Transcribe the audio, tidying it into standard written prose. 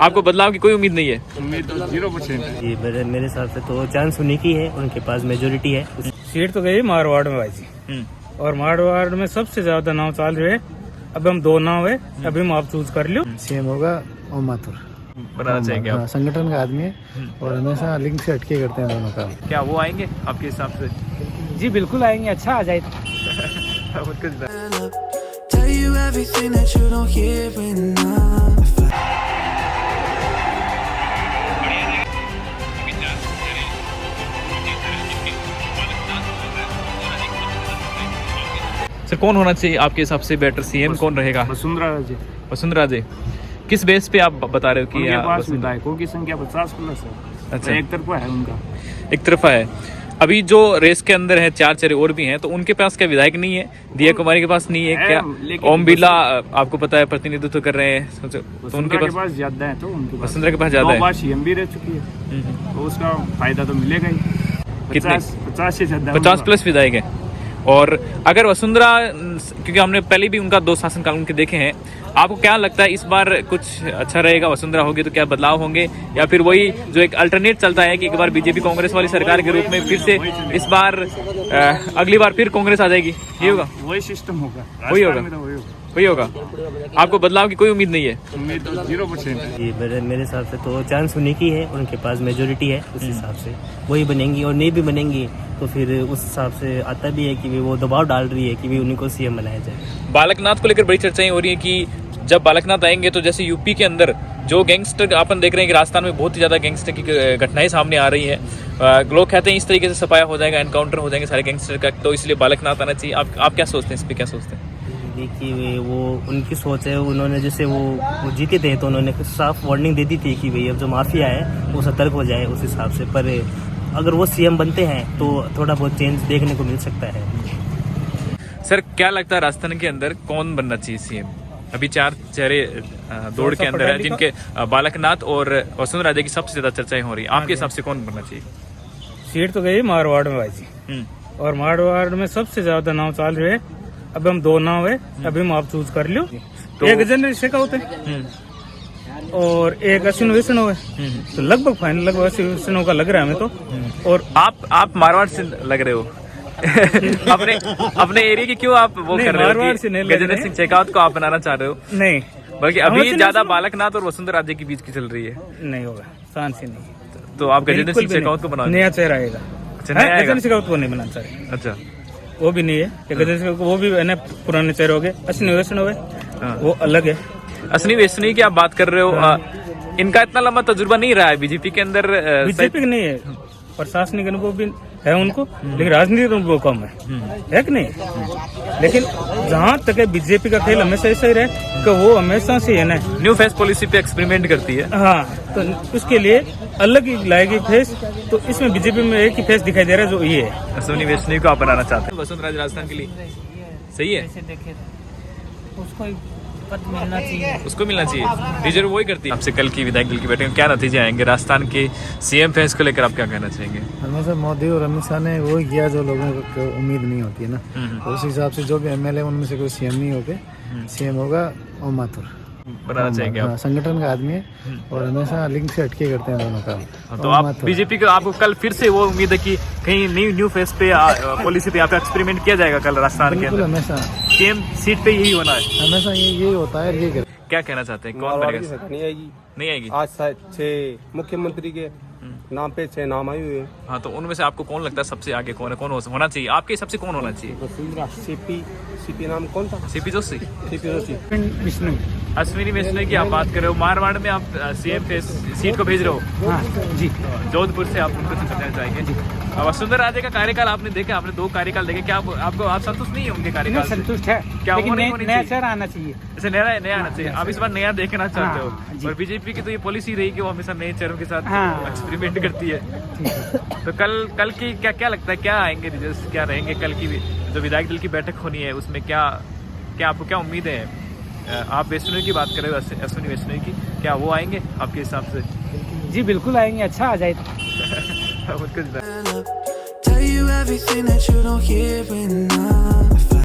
आपको बदलाव की कोई उम्मीद नहीं है? उम्मीद तो 0% है जी। मेरे हिसाब से तो चांस उन्हीं की है, उनके पास मेजोरिटी है। सीट तो गई मारवाड़ में भाई जी, और मारवाड़ में सबसे ज्यादा नाव चाल रहे हैं। अब हम दो नाव है, अभी हम आप चूज कर लो। सीएम होगा और माथुर बनाना चाहेंगे आप? संगठन का आदमी है और हमेशा लिंक से हटके करते हैं दोनों काम। क्या वो आएंगे आपके हिसाब से? जी बिल्कुल आएंगे, अच्छा आ जाए तो। सर कौन होना चाहिए आपके हिसाब से बेटर सीएम? कौन रहेगा? वसुंधरा राजे। वसुंधरा राजे। किस बेस पे आप बता रहे हो कि उनके पास वसुंधरा? विधायकों की संख्या 50+ है। अच्छा, एक तरफा है उनका, एक तरफा है। अभी जो रेस के अंदर है 4 चेहरे और भी हैं, तो उनके पास क्या विधायक नहीं है? दिया कुमारी के पास नहीं है क्या? ओम बिरला आपको पता है प्रतिनिधित्व कर रहे हैं, तो उनके पास ज्यादा है। तो उनके पास वसुंधरा के पास ज्यादा है। सीएम भी रह चुकी है, तो उसका फायदा तो मिलेगा ही। कितने? 50 से ज्यादा, 50+ विधायक है। और अगर वसुंधरा, क्योंकि हमने पहले भी उनका 2 शासनकाल उनके देखे हैं, आपको क्या लगता है इस बार कुछ अच्छा रहेगा? वसुंधरा होगी तो क्या बदलाव होंगे, या फिर वही जो एक अल्टरनेट चलता है कि एक बार बीजेपी कांग्रेस वाली सरकार के रूप में फिर से इस बार अगली बार फिर कांग्रेस आ जाएगी? ये होगा, वही सिस्टम होगा, वही होगा, वही होगा। आपको बदलाव की कोई उम्मीद नहीं है? उम्मीद तो 0% है जी। मेरे हिसाब से तो चांस उन्हीं की है, उनके पास मेजोरिटी है। उस हिसाब से वही बनेंगी, और नहीं भी बनेंगी तो फिर उस हिसाब से आता भी है कि वो दबाव डाल रही है कि भी उन्हीं को सीएम बनाया जाए। बालकनाथ को लेकर बड़ी चर्चाएं हो रही है कि जब बालकनाथ आएंगे तो जैसे यूपी के अंदर जो गैंगस्टर अपन देख रहे हैं कि राजस्थान में बहुत ही ज़्यादा गैंगस्टर की घटनाएं सामने आ रही है। लोग कहते हैं इस तरीके से सफाया हो जाएगा, एनकाउंटर हो जाएंगे सारे गैंगस्टर का, तो इसलिए बालकनाथ आना चाहिए। आप क्या सोचते हैं इस पर, क्या सोचते हैं? देखिए वो उनकी सोच है। उन्होंने जैसे वो जीते थे तो उन्होंने साफ वार्निंग दे दी थी कि भाई अब जो माफिया है वो सतर्क हो जाए उस हिसाब से। पर अगर वो सीएम बनते हैं तो थोड़ा बहुत चेंज देखने को मिल सकता है। सर क्या लगता है राजस्थान के अंदर कौन बनना चाहिए सीएम? अभी 4 चेहरे दौड़ के अंदर है, जिनके बालकनाथ और वसुंधरा राजे की सबसे ज्यादा चर्चाएं हो रही है। आपके हिसाब से कौन बनना चाहिए? सीट तो गई मारवाड़ में भाई जी, और मारवाड़ में सबसे ज्यादा नाव चाल रहे हैं। अब हम दो नाव है, अभी हम आप चूज कर लो। तो एक जनरल शेखावत है और एक अश्विन वैष्णव है, तो लगभग फाइनल लगभग अश्विन वैष्णव का लग रहा है हमें तो। और आप मारवाड़ से लग रहे हो। अपने एरिया की क्यों आप वो कर रहे हो कि गजेंद्र सिंह शेखावत को आप बनाना चाह रहे हो? नहीं, बल्कि अभी ज्यादा बालकनाथ और वसुंधरा राजे के बीच की चल रही है। नहीं होगा, शान से नहीं। तो आप गजेंद्र सिंह शेखावत को बनाओ, नया चेहरा आएगा। गजेंद्र शेखावत को नहीं बनाना चाहिए। अच्छा, वो भी नहीं है, गजेंद्र शेखावत वो भी है, पुराने चेहरे हो गए। अश्विनी वैष्णव है, वो अलग है। अश्विनी वैष्णव की आप बात कर रहे हो, इनका इतना लंबा तजुर्बा नहीं रहा है बीजेपी के अंदर। बीजेपी नहीं है, प्रशासनिक अनुभव भी है उनको, लेकिन राजनीतिक अनुभव कम है कि नहीं? लेकिन जहाँ तक है बीजेपी का खेल हमेशा ऐसा ही रहे कि वो हमेशा से है ना, न्यू फेस पॉलिसी पे एक्सपेरिमेंट करती है। हाँ, तो उसके लिए अलग ही लाएगी फेस। तो इसमें बीजेपी में एक ही फेस दिखाई दे रहा है, जो ये है। अश्विनी वैष्णव को आप बनाना चाहते हैं? वसुंधरा राजे राजस्थान के लिए सही है? उसको पद मिलना चाहिए, उसको मिलना चाहिए, रिजर्व वही करती है। आपसे कल की विधायक दल की बैठक में क्या नतीजे आएंगे राजस्थान के सीएम फेस को लेकर? आप क्या कहना चाहेंगे? हमेशा मोदी और अमित शाह ने वही किया जो लोगों को उम्मीद नहीं होती है ना, तो उस हिसाब से जो भी एमएलए उनमें से कोई सीएम नहीं होके सीएम होगा और माथुर बनाना चाहेंगे आप? संगठन का आदमी है और हमेशा लिंक से हटके करते हैं दोनों काम। तो आप बीजेपी को, आपको कल फिर से वो उम्मीद है कि कहीं न्यू फेस पे पॉलिसी पे आप एक्सपेरिमेंट किया जाएगा कल राजस्थान के अंदर? हमेशा सीएम सीट पे यही होना है, हमेशा यही होता है। ये क्या कहना चाहते हैं? कौन बनेगा? नहीं आएगी, नहीं आएगी। आज 6 मुख्यमंत्री के नाम पे 6 नाम आए हुए हैं। हाँ, तो उनमें से आपको कौन लगता है सबसे आगे कौन है, कौन होना चाहिए आपके हिसाब से? कौन होना चाहिए? सीपी नाम कौन था? सीपी जोशी। सीपी जोशी। अश्विनी वैष्णव की आप बात कर रहे हो, मारवाड़ में आप सीएम फेस सीट को भेज रहे हो? हाँ जी, जोधपुर से आप उनको चुनना चाहेंगे। वसुंधरा राजे का कार्यकाल आपने देखा, आपने 2 कार्यकाल देखे, क्या आप संतुष्ट नहीं है उनके कार्यकाल से? संतुष्ट है, क्या लेकिन वो नहीं होनी नया चाहिए? चेहरा आना चाहिए। जैसे नया आना चाहिए। आप इस बार नया देखना चाहते हो, और बीजेपी की तो ये पॉलिसी रही कि वो हमेशा नए चेहरों के साथ एक्सपेरिमेंट करती है। तो कल की क्या लगता है, क्या आएंगे रिजल्ट, क्या रहेंगे कल की जो विधायक दल की बैठक होनी है उसमें? क्या आपको क्या उम्मीद है? आप वैष्णव की बात कर रहे हो, अश्विनी वैष्णव की, क्या वो आएंगे आपके हिसाब से? जी बिल्कुल आएंगे, अच्छा आ जाए तो। कुछ Tell you everything that you don't hear enough.